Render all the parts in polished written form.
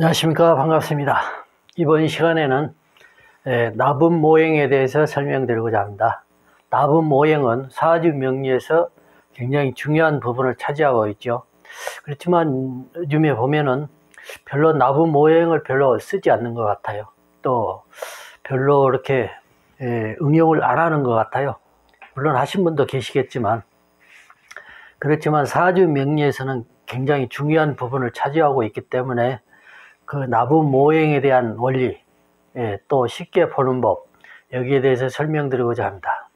안녕하십니까. 반갑습니다. 이번 시간에는 나분모행에 대해서 설명드리고자 합니다. 나분모행은 사주명리에서 굉장히 중요한 부분을 차지하고 있죠. 그렇지만 요즘에 보면은 별로 나분모행을 별로 쓰지 않는 것 같아요. 또 별로 이렇게 응용을 안 하는 것 같아요. 물론 하신 분도 계시겠지만, 그렇지만 사주명리에서는 굉장히 중요한 부분을 차지하고 있기 때문에 그 나분모행에 대한 원리, 또 쉽게 보는 법, 여기에 대해서 설명드리고자 합니다.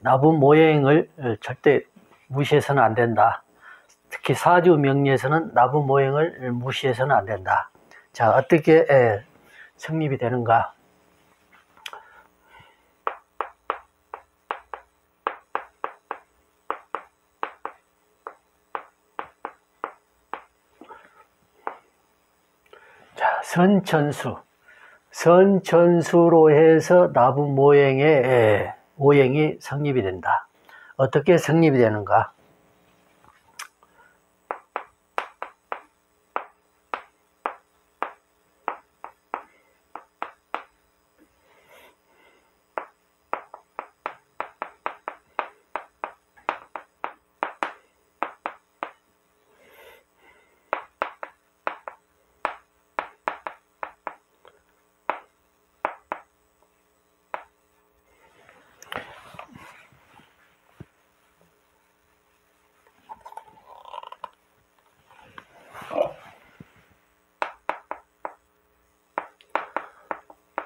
나분모행을 절대 무시해서는 안 된다. 특히 사주명리에서는 나분모행을 무시해서는 안 된다. 자, 어떻게 성립이 되는가? 자, 선천수로 해서 나분모행의 오행이 성립이 된다. 어떻게 성립이 되는가?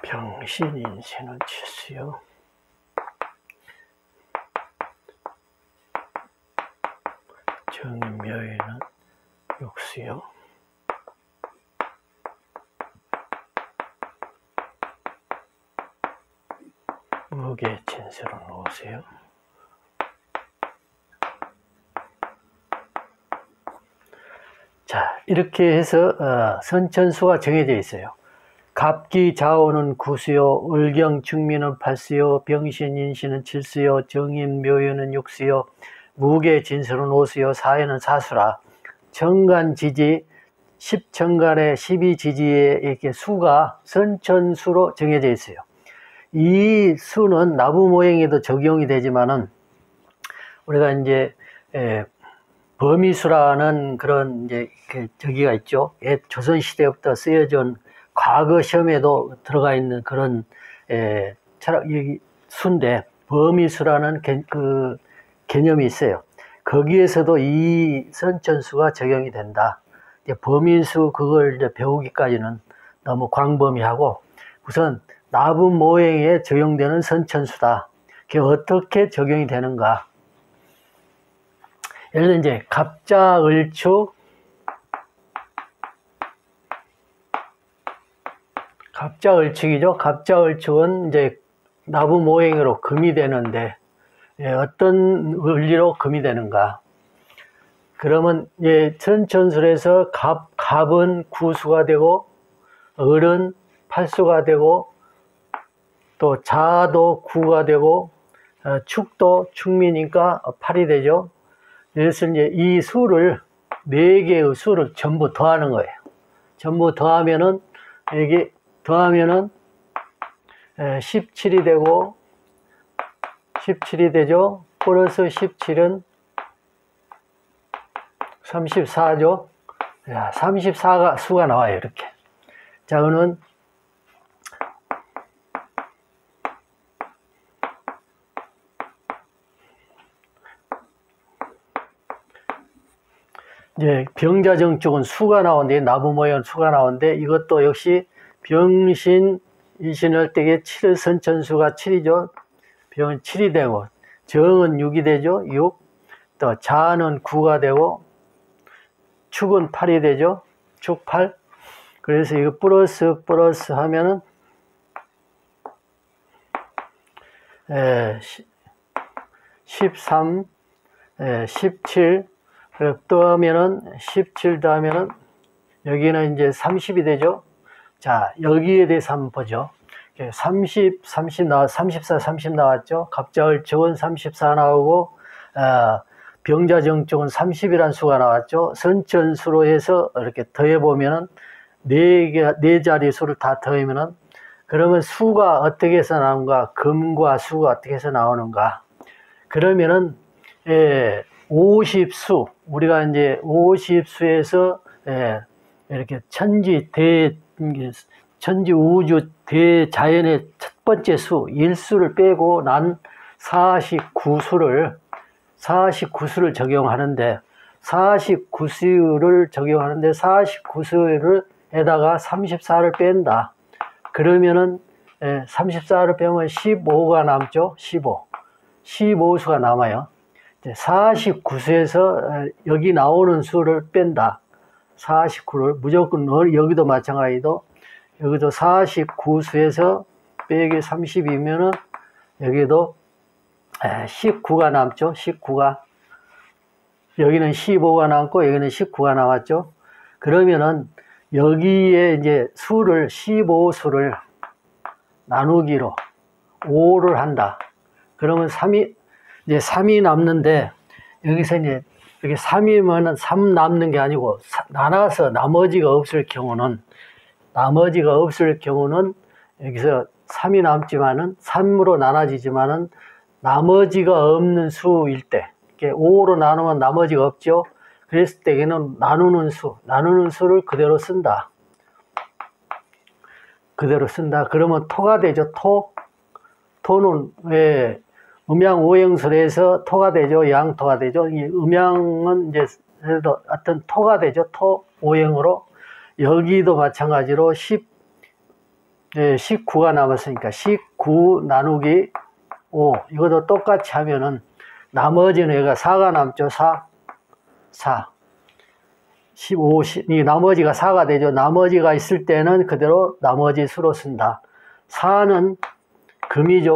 병신인신은 칠수요. 정인묘에는 육수요. 무게 진수로 놓으세요. 자, 이렇게 해서 선천수가 정해져 있어요. 갑기자오는 구수요, 을경충민은 팔수요, 병신인신은 칠수요, 정인묘유는 육수요, 무게진수는 오수요, 사해는 사수라. 정간지지, 10정간의 12지지에 이렇게 수가 선천수로 정해져 있어요. 이 수는 나분모행에도 적용이 되지만은 우리가 이제 범위수라는 그런 이제 저기가 있죠. 조선 시대부터 쓰여져 온 과거 시험에도 들어가 있는 그런 철학 수인데, 범위수라는 그 개념이 있어요. 거기에서도 이 선천수가 적용이 된다. 범위수 그걸 이제 배우기까지는 너무 광범위하고, 우선 나분모행에 적용되는 선천수다. 그게 어떻게 적용이 되는가? 예를 들어 이제 갑자을축, 갑자을축이죠. 갑자을축은 이제 나분모행으로 금이 되는데, 어떤 원리로 금이 되는가? 그러면 선천술에서 갑은 구수가 되고, 을은 팔수가 되고, 또 자도 구가 되고, 축도 축미니까 팔이 되죠. 그래서 이제 이 수를, 4개의 수를 전부 더하는 거예요. 전부 더하면은, 여기 더하면은 17이 되고, 17이 되죠. 플러스 17은 34죠. 34가 수가 나와요. 이렇게. 자, 그러면 이제 병자정 쪽은 수가 나오는데, 나분모행은 수가 나오는데, 이것도 역시 병신, 이신할 때에 7, 선천수가 7이죠. 병은 7이 되고, 정은 6이 되죠. 6. 또 자는 9가 되고, 축은 8이 되죠. 축 8. 그래서 이거 플러스 하면은 13, 17, 또 하면은 17 더하면은 여기는 이제 30이 되죠. 자, 여기에 대해서 한번 보죠. 30 34, 30 나왔죠. 갑자을축은 34 나오고, 병자정 쪽은 30이라는 수가 나왔죠. 선천수로 해서 이렇게 더해보면은 네 자리 수를 다 더하면은, 그러면 수가 어떻게 해서 나오는가? 금과 수가 어떻게 해서 나오는가? 그러면은, 50수, 우리가 이제 50수에서, 이렇게 천지 우주 대자연의 첫 번째 수, 1수를 빼고 난 49수를 적용하는데, 49수에다가 34를 뺀다. 그러면은 34를 빼면 15가 남죠. 15수가 남아요. 49수에서 여기 나오는 수를 뺀다. 49를 무조건 여기도 마찬가지도, 여기도 49수에서 빼기 30이면은 여기도 19가 남죠. 19가. 여기는 15가 남고 여기는 19가 남았죠. 그러면은 여기에 이제 수를 15수를 나누기로 5를 한다. 그러면 3이 남는데, 여기서 이제 여기 3이면은 3 남는 게 아니고 나눠서 나머지가 없을 경우는 여기서 3이 남지만은 3으로 나눠지지만은 나머지가 없는 수일 때, 이렇게 5로 나누면 나머지가 없죠. 그랬을 때에는 나누는 수를 그대로 쓴다. 그러면 토가 되죠. 토는 왜 음양 오형술에서 토가 되죠. 양토가 되죠. 이 음양은 이제 하여튼 토가 되죠. 토 오형으로. 여기도 마찬가지로 19가 남았으니까 19 나누기 5, 이것도 똑같이 하면은 나머지는 얘가 4가 남죠. 4. 15, 이 나머지가 4가 되죠. 나머지가 있을 때는 그대로 나머지 수로 쓴다. 4는 금이죠.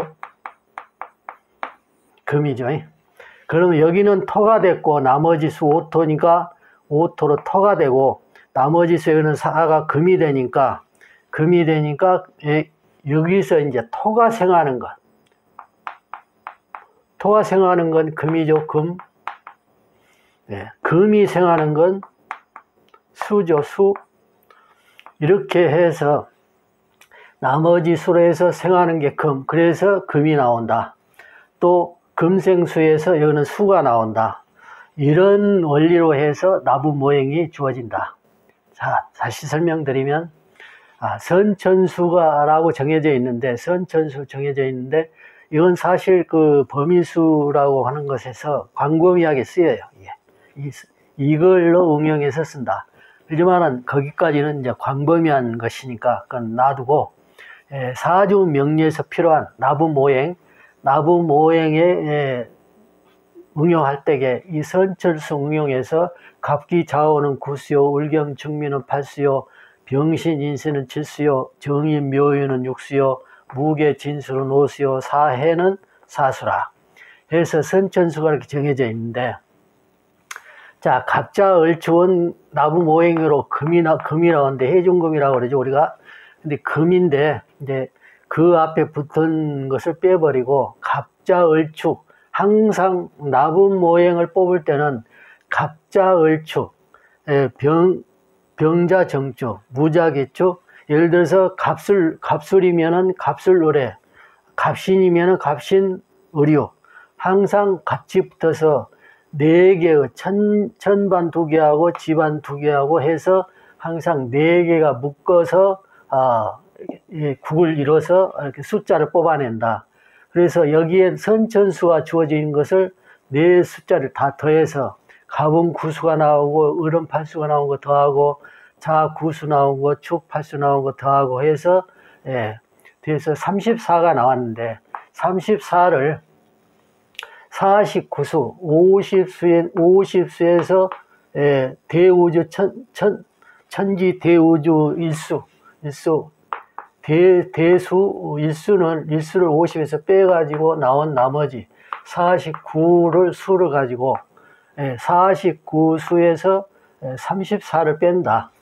그러면 여기는 토가 됐고 나머지 수 5토니까 5토로 토가 되고, 나머지 수에는 4가 금이 되니까 여기서 이제 토가 생하는 건 금이죠. 금. 금이 생하는 건 수죠. 수. 이렇게 해서 나머지 수로 해서 생하는 게 금. 그래서 금이 나온다. 또 금생수에서 여기는 수가 나온다. 이런 원리로 해서 나부 모형이 주어진다. 자, 다시 설명드리면, 선천수라고 정해져 있는데, 이건 사실 그 범위수라고 하는 것에서 광범위하게 쓰여요. 이걸로 응용해서 쓴다. 하지만은 거기까지는 이제 광범위한 것이니까 그건 놔두고, 사주 명리에서 필요한 나부 모형에 응용할 때에 이 선철수 응용해서 갑기 좌우는 구수요, 울경 중미는 팔수요, 병신 인신은 칠수요, 정인 묘유는 육수요, 무게 진수는 오수요, 사해는 사수라 해서 선천수가 이렇게 정해져 있는데, 자, 갑자 을축은 나부 모형으로 금이 나오는데 해중금이라고 그러죠, 우리가. 근데 금인데, 이제 그 앞에 붙은 것을 빼버리고, 갑자 을축, 항상 나부 모형을 뽑을 때는 갑자 을축, 병자 정축, 무자 기축, 예를 들어서 갑술이면은 갑술을에, 갑신이면은 갑신의류, 항상 같이 붙어서 4개의 천반 2개하고 지반 2개하고 해서 항상 4개가 묶어서 국을 이뤄서 이렇게 숫자를 뽑아낸다. 그래서 여기에 선천수가 주어진 것을 4 숫자를 다 더해서 갑은 9수가 나오고 을은 8수가 나온 거 더하고 자 9수 나온 거 축 8수 나온 거 더하고 해서 그래서 34가 나왔는데 34를 49수 50수에서 대우주 천지 대우주 일수 대수 일수를 50에서 빼가지고 나온 나머지 49를 수를 가지고 49수에서 34를 뺀다.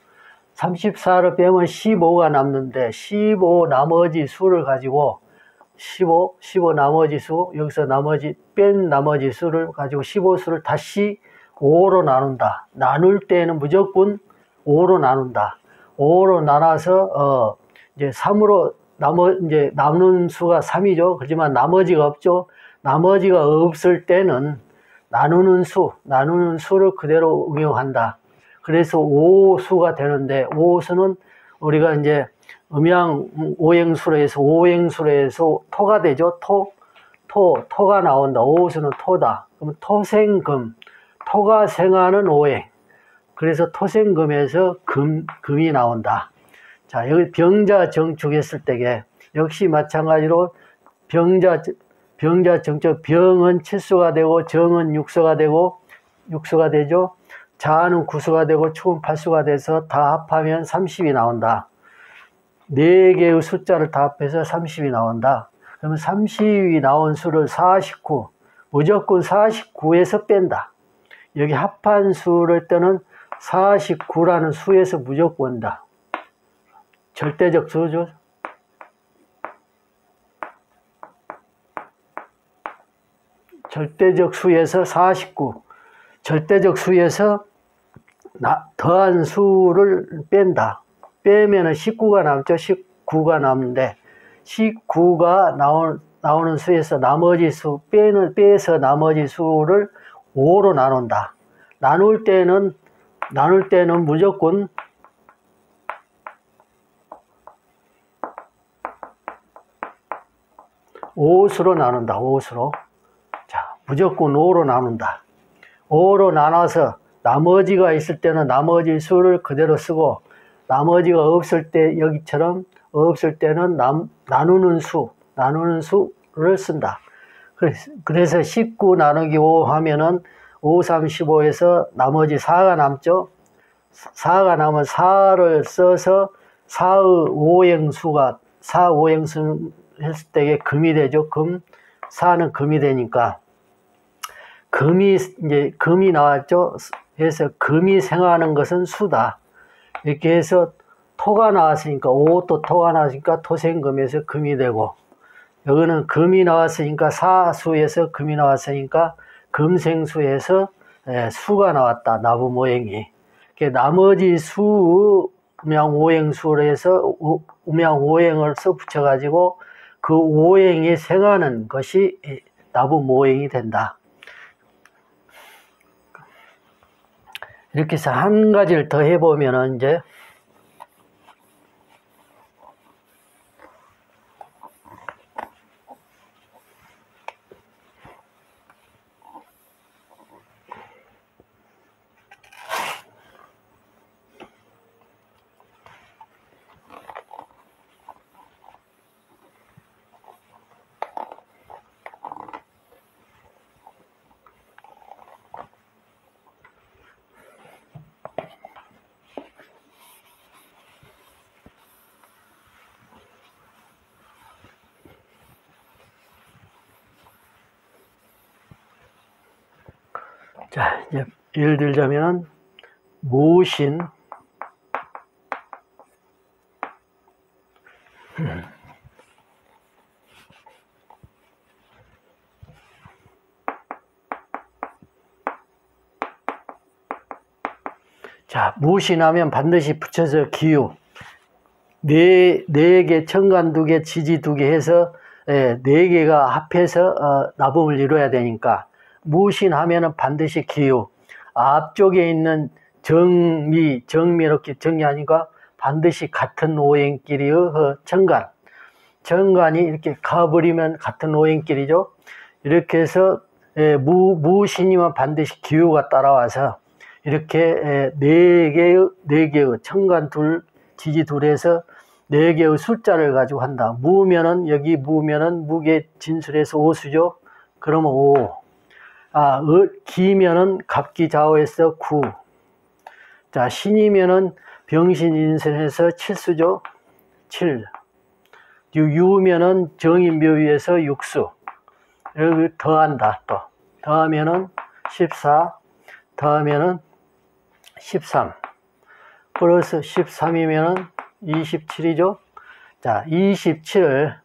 34를 빼면 15가 남는데 15 나머지 수를 가지고 15 나머지 수, 여기서 뺀 나머지 수를 가지고 15수를 다시 5로 나눈다. 나눌 때는 무조건 5로 나눈다. 5로 나눠서 이제 3으로 이제 남는 수가 3이죠. 그렇지만 나머지가 없죠. 나머지가 없을 때는 나누는 수를 그대로 응용한다. 그래서 5수가 되는데 5수는 우리가 이제 음양 오행수로 해서 토가 되죠. 토가 나온다. 5수는 토다. 그럼 토생금, 토가 생하는 오행. 그래서 토생금에서 금이 나온다. 자, 여기 병자 정축 했을 때게 역시 마찬가지로 병자 정축, 병은 7수가 되고 정은 6수가 되죠. 자는 9수가 되고 축은 8수가 돼서 다 합하면 30이 나온다. 4개의 숫자를 다 합해서 30이 나온다. 그러면 30이 나온 수를 49, 무조건 49에서 뺀다. 여기 합한 수를 때는 49라는 수에서 무조건 온다. 절대적 수죠. 절대적 수에서 49, 절대적 수에서 더한 수를 뺀다. 빼면은 19가 남죠. 19가 남는데 19가 나오는 수에서 나머지 수 빼서 나머지 수를 5로 나눈다. 나눌 때는 무조건 5수로 나눈다. 5수로. 자, 무조건 5로 나눈다. 5로 나눠서 나머지가 있을 때는 나머지 수를 그대로 쓰고, 나머지가 없을 때 여기처럼 없을 때는 나누는 수를 쓴다. 그래서 19 나누기 5 하면은 5, 3, 15에서 나머지 4가 남죠. 4가 남으면 4를 써서 4의 오행수가 4 오행수 했을 때 금이 되죠. 4는 금이 되니까 금이 나왔죠. 그래서 금이 생하는 것은 수다. 이렇게 해서 토가 나왔으니까 5또 토가 나왔으니까 토생금에서 금이 되고, 여기는 금이 나왔으니까 사수에서 금이 나왔으니까 금생수에서 수가 나왔다. 나부모행이. 나머지 수 음양오행수로 해서 음양오행을 써붙여가지고 그 오행이 생하는 것이 나부모행이 된다. 이렇게 해서 한 가지를 더 해보면은 이제 자, 이제 예를 들자면 무신 자, 무신하면 반드시 붙여서 기유 네 개 천간 2개 지지 2개 해서 4개가 합해서 나범을 이루어야 되니까 무신하면은 반드시 기유. 앞쪽에 있는 정미 이렇게 정이 아니까 반드시 같은 오행끼리의 정간이 이렇게 가버리면 같은 오행끼리죠. 이렇게 해서 무신이면 반드시 기유가 따라와서 이렇게 4개의 천간 둘 지지 둘에서 4개의 숫자를 가지고 한다. 여기 무면은 무게 진술에서 5수죠. 그러면 5. 기면은 갑기좌호에서 9. 자, 신이면은 병신인선에서 7수죠. 7. 유면은 정인묘위에서 6수. 여기 더한다. 또 더하면은 14. 더하면은 13. 플러스 13이면은 27이죠. 자, 27을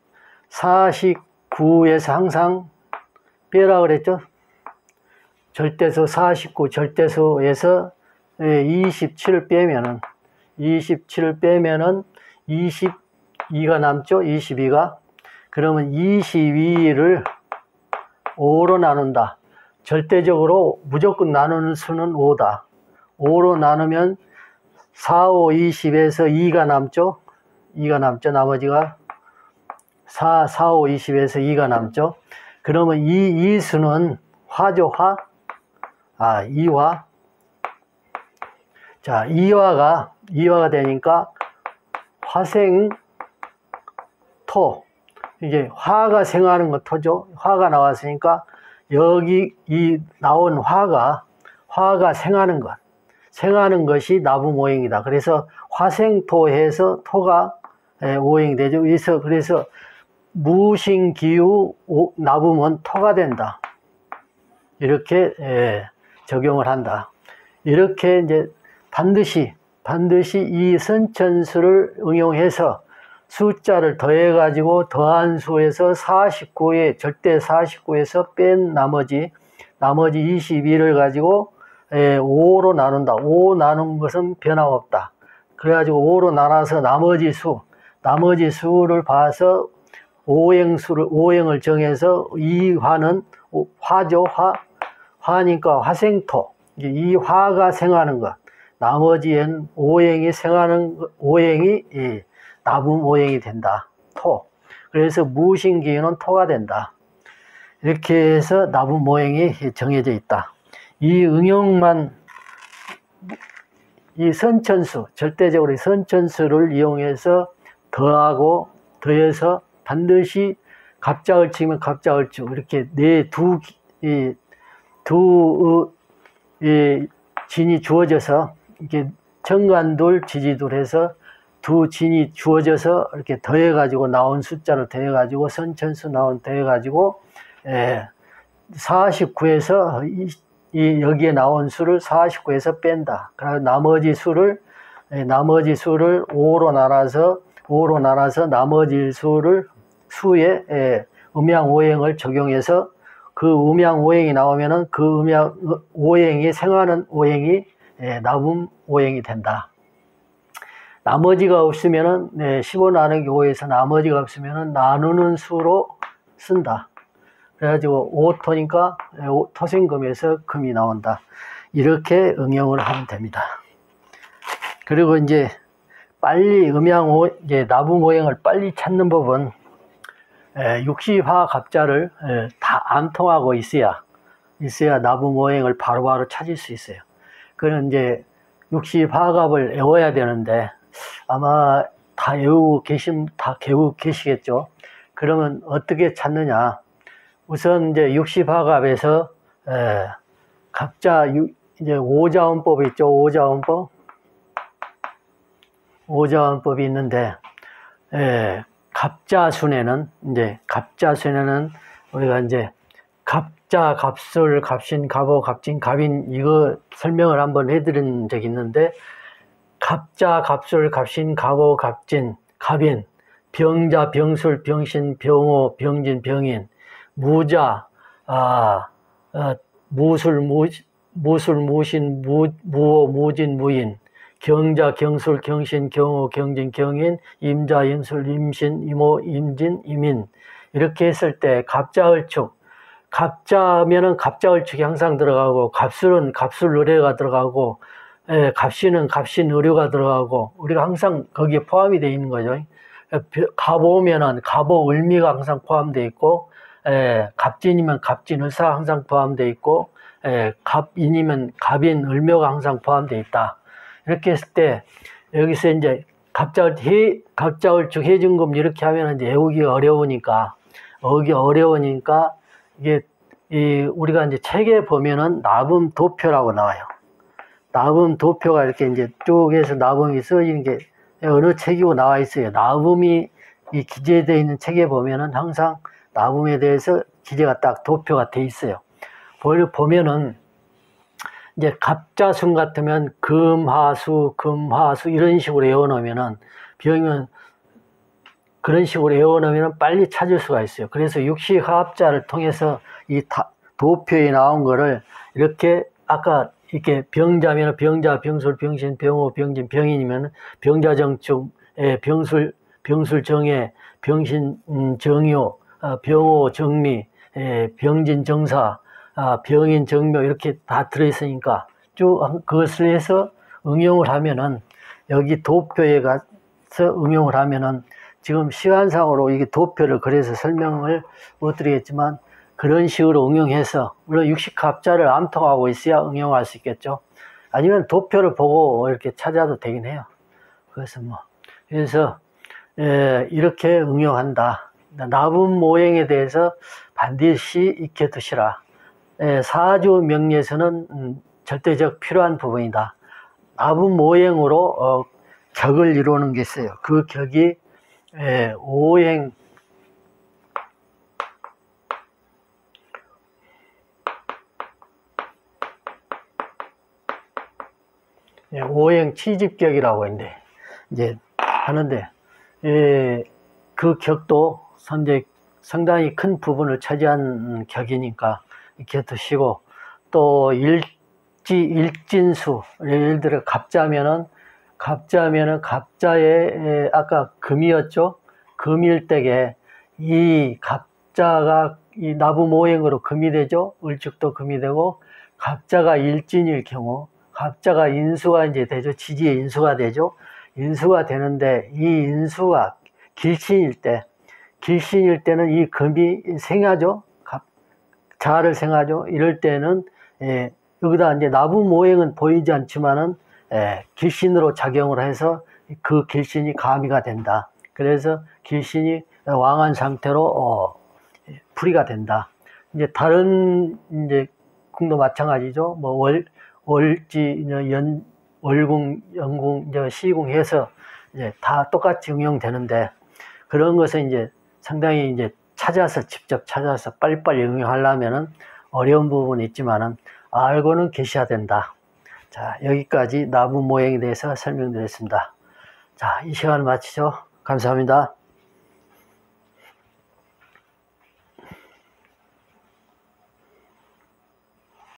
49에서 항상 빼라 그랬죠. 절대수 49 절대수에서 27을 빼면은 27을 빼면은 22가 남죠. 22가. 그러면 22를 5로 나눈다. 절대적으로 무조건 나누는 수는 5다. 5로 나누면 4, 5, 20에서 2가 남죠. 2가 남죠. 나머지가 4, 5, 20에서 2가 남죠. 그러면 이 수는 화죠. 화. 2화. 자, 2화가 되니까 화생 토. 이게 화가 생하는 건 토죠. 화가 나왔으니까 여기 이 나온 화가 생하는 것. 생하는 것이 나부모행이다. 그래서 화생토해서 토가 오행이 되죠. 그래서 무신기후 나부면 토가 된다. 이렇게 적용을 한다. 이렇게 이제 반드시 이 선천수를 응용해서 숫자를 더해가지고 더한 수에서 49에 절대 49에서 뺀 나머지 22를 가지고 5로 나눈다. 5 나눈 것은 변함없다. 그래가지고 5로 나눠서 나머지 수를 봐서 오행을 정해서 이 화는 화죠. 화니까 화생토. 이 화가 생하는 것. 나머지엔 오행이 생하는 오행이 나부모행이 된다. 토. 그래서 무신기후는 토가 된다. 이렇게 해서 나부모행이 정해져 있다. 이 응용만 이 선천수, 절대적으로 선천수를 이용해서 더해서 반드시 갑자을 치면 갑자을주 이렇게 두 진이 주어져서 이렇게 정관둘 지지둘 해서 두 진이 주어져서 이렇게 더해가지고 나온 숫자를 더해가지고 선천수 더해가지고 49에서 여기에 나온 수를 49에서 뺀다. 그래서 나머지 수를 5로 나눠서 나머지 수에 음양오행을 적용해서 그 음양오행이 나오면은 그 음양오행이 생하는 오행이 나붐오행이 된다. 나머지가 없으면은 15 나누기 5에서 나머지가 없으면은 나누는 수로 쓴다. 그래가지고 5토니까 토생금에서 금이 나온다. 이렇게 응용을 하면 됩니다. 그리고 이제 빨리 나부모행을 빨리 찾는 법은 60화 갑자를 다 암통하고 있어야 나부모행을 바로바로 찾을 수 있어요. 그는 이제 60화갑을 외워야 되는데 아마 다 외우고 계시겠죠. 그러면 어떻게 찾느냐? 우선 이제 60화갑에서 갑자 이제 오자원법이 있죠. 오자원법이 있는데 갑자순에는 우리가 이제 갑자, 갑술, 갑신, 갑오, 갑진, 갑인 이거 설명을 한번 해드린 적이 있는데 갑자, 갑술, 갑신, 갑오, 갑진, 갑인, 병자, 병술, 병신, 병오, 병진, 병인, 무자, 무술, 무신, 무오, 무진, 무인, 경자, 경술, 경신, 경오, 경진, 경인, 임자, 임술, 임신, 임오, 임진, 임인 이렇게 했을 때 갑자을축, 갑자면은 갑자을축이 항상 들어가고 갑술은 갑술의뢰가 들어가고 갑신은 갑신의료가 들어가고 우리가 항상 거기에 포함이 되어 있는 거죠. 갑오면은 갑오을미가 항상 포함되어 있고 갑진이면 갑진의사가 항상 포함되어 있고 갑인이면 갑인을묘가 항상 포함되어 있다. 이렇게 했을 때 여기서 이제 갑자을축 해증금 이렇게 하면 이제 외우기가 어려우니까 이게 우리가 이제 책에 보면은 나붐도표라고 나와요. 나붐도표가 이렇게 이제 쭉 해서 나붐이 써지는 게 어느 책이고 나와 있어요. 나붐이 기재되어 있는 책에 보면은 항상 나붐에 대해서 기재가 딱 도표가 돼 있어요. 보면은 이제 갑자순 같으면 금하수 이런 식으로 외워놓으면은 병이면 그런 식으로 외워놓으면 빨리 찾을 수가 있어요. 그래서 육식화합자를 통해서 이 도표에 나온 거를 이렇게 아까 이렇게 병자면 병자, 병술, 병신, 병호, 병진, 병인이면 병자정증, 병술정해, 병신 정요, 병호 정리, 병진 정사, 병인 정묘 이렇게 다 들어있으니까 쭉 그것을 해서 응용을 하면은 여기 도표에 가서 응용을 하면은 지금 시간상으로 이게 도표를 그래서 설명을 못 드리겠지만 그런 식으로 응용해서 물론 육식갑자를 암통하고 있어야 응용할 수 있겠죠. 아니면 도표를 보고 이렇게 찾아도 되긴 해요. 그래서 이렇게 응용한다. 나분모행에 대해서 반드시 익혀두시라. 사주명리에서는 절대적 필요한 부분이다. 나분모행으로 격을 이루는 게 있어요. 그 격이 오행, 오행 취집격이라고 있는데 이제 하는데 그 격도 상당히 큰 부분을 차지한 격이니까 이렇게 두시고 또 일진수 예를 들어 갑자면은 갑자에 아까 금이었죠. 금일 때에 이 갑자가 이 나부모행으로 금이 되죠. 을축도 금이 되고 갑자가 일진일 경우 갑자가 인수가 이제 되죠. 지지의 인수가 되죠. 인수가 되는데 이 인수가 길신일 때는 이 금이 생하죠. 자를 생하죠. 이럴 때는 여기다 이제 나부모행은 보이지 않지만은 길신으로 작용을 해서 그 길신이 가미가 된다. 그래서 길신이 왕한 상태로 풀이가 된다. 이제 다른 이제 궁도 마찬가지죠. 뭐 월지, 월궁, 연궁, 시궁 해서 이제 다 똑같이 응용되는데 그런 것은 이제 상당히 이제 직접 찾아서 빨리빨리 응용하려면은 어려운 부분이 있지만은 알고는 계셔야 된다. 자, 여기까지 나부모행에 대해서 설명드렸습니다. 자, 이 시간을 마치죠. 감사합니다.